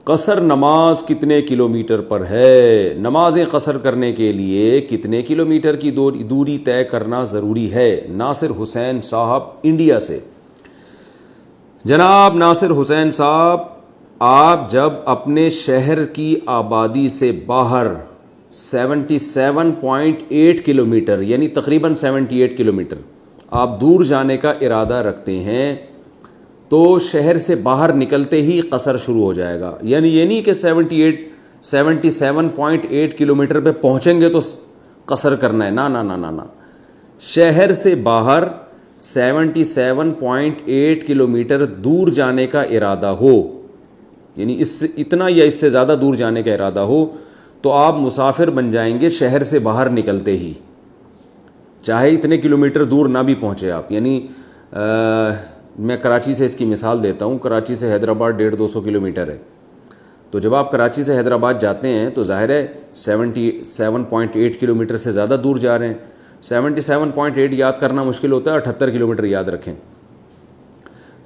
قصر نماز کتنے کلومیٹر پر ہے؟ نمازیں قصر کرنے کے لیے کتنے کلومیٹر کی دوری طے کرنا ضروری ہے؟ ناصر حسین صاحب انڈیا سے۔ جناب ناصر حسین صاحب، آپ جب اپنے شہر کی آبادی سے باہر 77.8 کلومیٹر یعنی تقریباً 78 کلومیٹر آپ دور جانے کا ارادہ رکھتے ہیں تو شہر سے باہر نکلتے ہی قصر شروع ہو جائے گا۔ یعنی یہ نہیں کہ 77.8 کلومیٹر پہ پہنچیں گے تو قصر کرنا ہے، نہ۔ شہر سے باہر 77.8 کلومیٹر دور جانے کا ارادہ ہو، یعنی اس سے اتنا یا اس سے زیادہ دور جانے کا ارادہ ہو تو آپ مسافر بن جائیں گے شہر سے باہر نکلتے ہی، چاہے اتنے کلومیٹر دور نہ بھی پہنچے آپ۔ یعنی میں کراچی سے اس کی مثال دیتا ہوں، کراچی سے حیدرآباد 150-200 کلومیٹر ہے، تو جب آپ کراچی سے حیدرآباد جاتے ہیں تو ظاہر ہے 77.8 کلومیٹر سے زیادہ دور جا رہے ہیں۔ 77.8 یاد کرنا مشکل ہوتا ہے، 78 کلومیٹر یاد رکھیں۔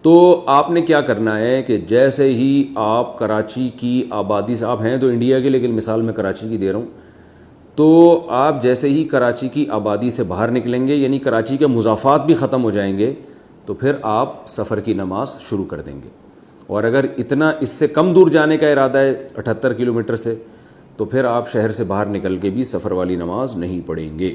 تو آپ نے کیا کرنا ہے کہ جیسے ہی آپ کراچی کی آبادی سے، آپ ہیں تو انڈیا کے لیکن مثال میں کراچی کی دے رہا ہوں، تو آپ جیسے ہی کراچی کی آبادی سے باہر نکلیں گے یعنی کراچی کے مضافات بھی ختم ہو جائیں گے تو پھر آپ سفر کی نماز شروع کر دیں گے۔ اور اگر اتنا اس سے کم دور جانے کا ارادہ ہے 78 کلومیٹر سے، تو پھر آپ شہر سے باہر نکل کے بھی سفر والی نماز نہیں پڑھیں گے۔